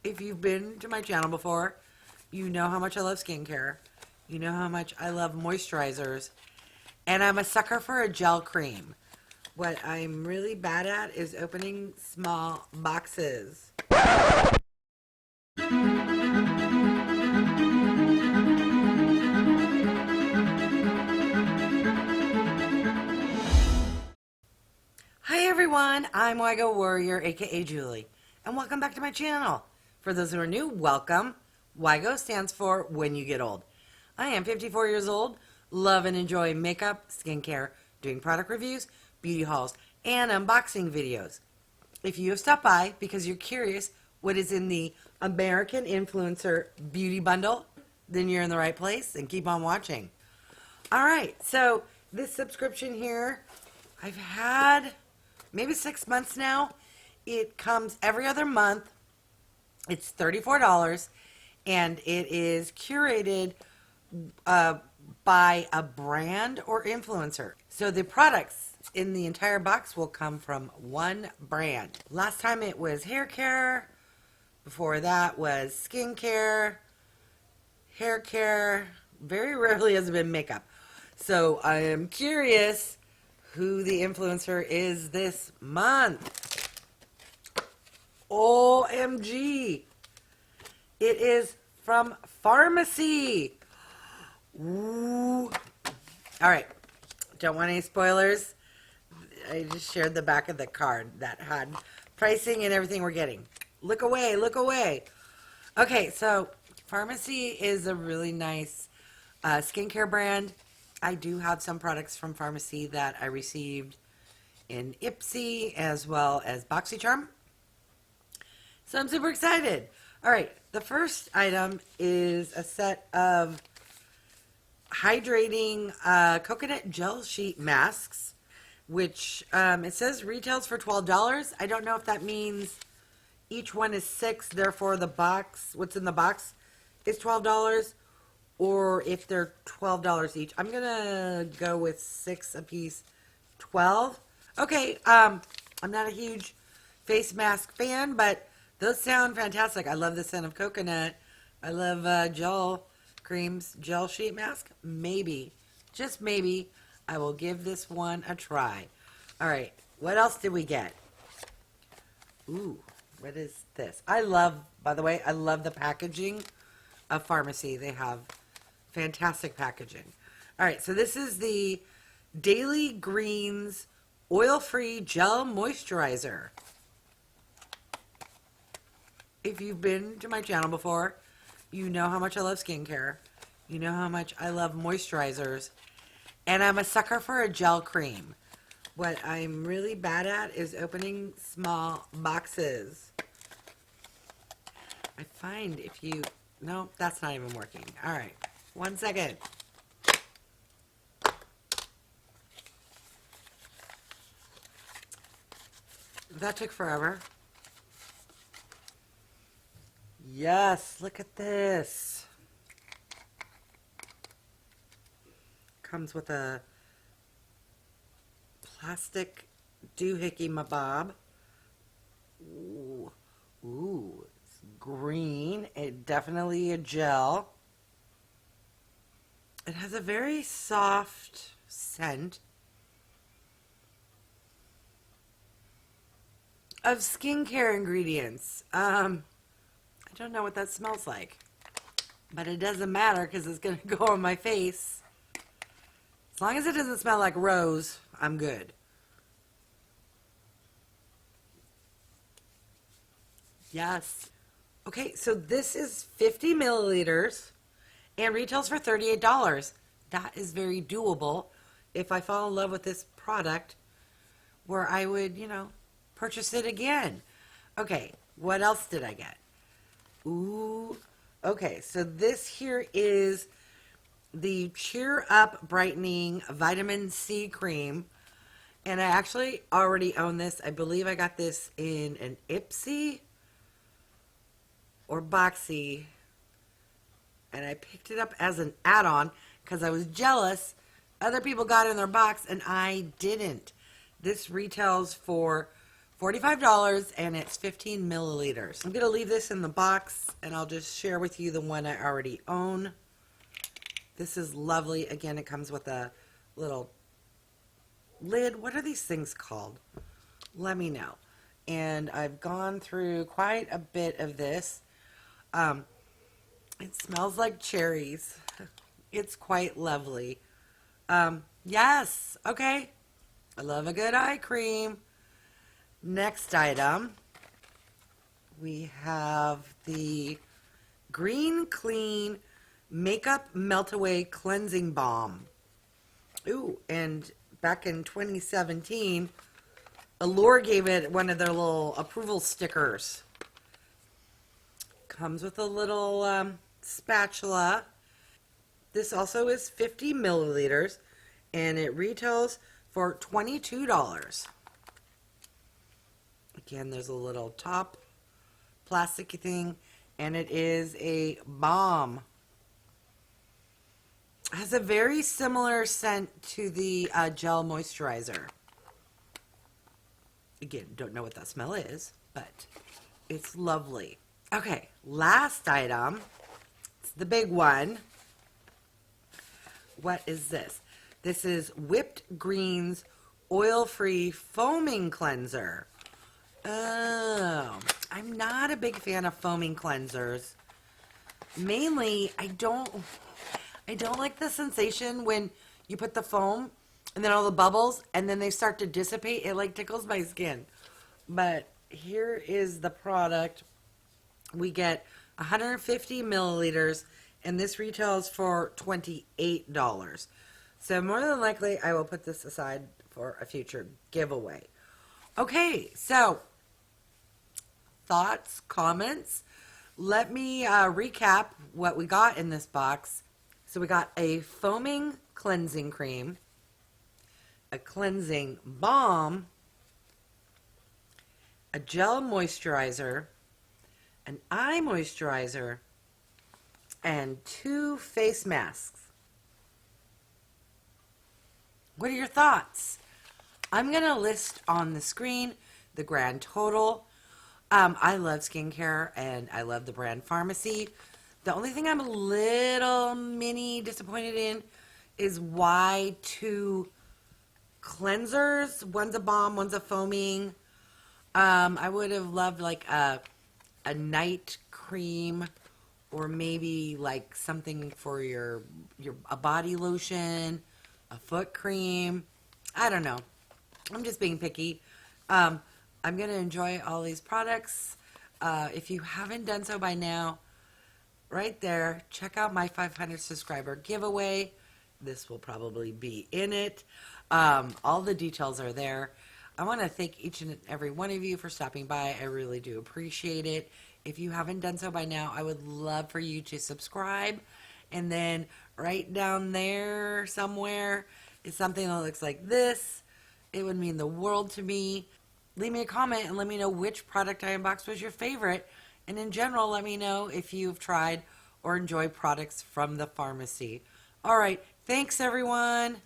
If you've been to my channel before, you know how much I love skincare. You know how much I love moisturizers. And I'm a sucker for a gel cream. What I'm really bad at is opening small boxes. Hi everyone, I'm Wygo Warrior, aka Julie, and welcome back to my channel. For those who are new, welcome. Wygo stands for When You Get Old. I am 54 years old, love and enjoy makeup, skincare, doing product reviews, beauty hauls, and unboxing videos. If you have stopped by because you're curious what is in the American Influencer Beauty Bundle, then you're in the right place and keep on watching. Alright, so this subscription here, I've had maybe 6 months now. It comes every other month. It's $34, and it is curated by a brand or influencer. So the products in the entire box will come from one brand. Last time it was hair care. Before that was skincare, hair care. Very rarely has it been makeup. So I am curious who the influencer is this month. OMG. It is from Farmacy. Ooh. All right. Don't want any spoilers. I just shared the back of the card that had pricing and everything we're getting. Look away. Look away. Okay, so Farmacy is a really nice skincare brand. I do have some products from Farmacy that I received in Ipsy as well as BoxyCharm. So I'm super excited. All right, the first item is a set of Hydrating coconut gel sheet masks, which it says retails for $12. I don't know if that means each one is 6, therefore the box, what's in the box, is $12. Or if they're $12 each. I'm going to go with 6 a piece, 12. Okay, I'm not a huge face mask fan, but those sound fantastic. I love the scent of coconut. I love gel creams, gel sheet mask. Maybe, just maybe, I will give this one a try. All right, what else did we get? Ooh, what is this? I love, by the way, I love the packaging of Farmacy. They have fantastic packaging. All right, so this is the Daily Greens Oil-Free Gel Moisturizer. If you've been to my channel before, you know how much I love skincare. You know how much I love moisturizers. And I'm a sucker for a gel cream. What I'm really bad at is opening small boxes. I find if you... No, that's not even working. All right. 1 second. That took forever. Yes, look at this. Comes with a plastic doohickey mabob. Ooh, ooh, it's green. It definitely a gel. It has a very soft scent of skincare ingredients. I don't know what that smells like, but it doesn't matter because it's going to go on my face. As long as it doesn't smell like rose, I'm good. Yes. Okay, so this is 50 milliliters. And retails for $38. That is very doable if I fall in love with this product where I would, you know, purchase it again. Okay, what else did I get? Ooh, okay, so this here is the Cheer Up Brightening Vitamin C Cream. And I actually already own this. I believe I got this in an Ipsy or Boxy. And I picked it up as an add-on because I was jealous. Other people got it in their box and I didn't. This retails for $45 and it's 15 milliliters. I'm going to leave this in the box and I'll just share with you the one I already own. This is lovely. Again, it comes with a little lid. What are these things called? Let me know. And I've gone through quite a bit of this. It smells like cherries. It's quite lovely. Yes, okay. I love a good eye cream. Next item, we have the Green Clean Makeup Melt Away Cleansing Balm. Ooh, and back in 2017, Allure gave it one of their little approval stickers. Comes with a little spatula. This also is 50 milliliters, and it retails for $22. Again, there's a little top plasticky thing, and it is a balm. It has a very similar scent to the gel moisturizer. Again, don't know what that smell is, but it's lovely. Okay, last item. It's the big one. What is this? This is Whipped Greens Oil-Free Foaming Cleanser. Oh, I'm not a big fan of foaming cleansers. Mainly, I don't like the sensation when you put the foam and then all the bubbles and then they start to dissipate. It like tickles my skin. But here is the product. We get 150 milliliters and this retails for $28. So more than likely, I will put this aside for a future giveaway. Okay, so thoughts, comments. Let me recap what we got in this box. So we got a foaming cleansing cream, a cleansing balm, a gel moisturizer, an eye moisturizer, and 2 face masks. What are your thoughts? I'm going to list on the screen the grand total. I love skincare and I love the brand Farmacy. The only thing I'm a little mini disappointed in is why 2 cleansers. One's a balm, one's a foaming. I would have loved like a night cream or maybe like something for a body lotion, a foot cream. I don't know. I'm just being picky. I'm going to enjoy all these products. If you haven't done so by now, right there, check out my 500 subscriber giveaway. This will probably be in it. All the details are there. I want to thank each and every one of you for stopping by. I really do appreciate it. If you haven't done so by now, I would love for you to subscribe. And then right down there somewhere is something that looks like this. It would mean the world to me. Leave me a comment and let me know which product I unboxed was your favorite. And in general, let me know if you've tried or enjoy products from the Farmacy. All right. Thanks, everyone.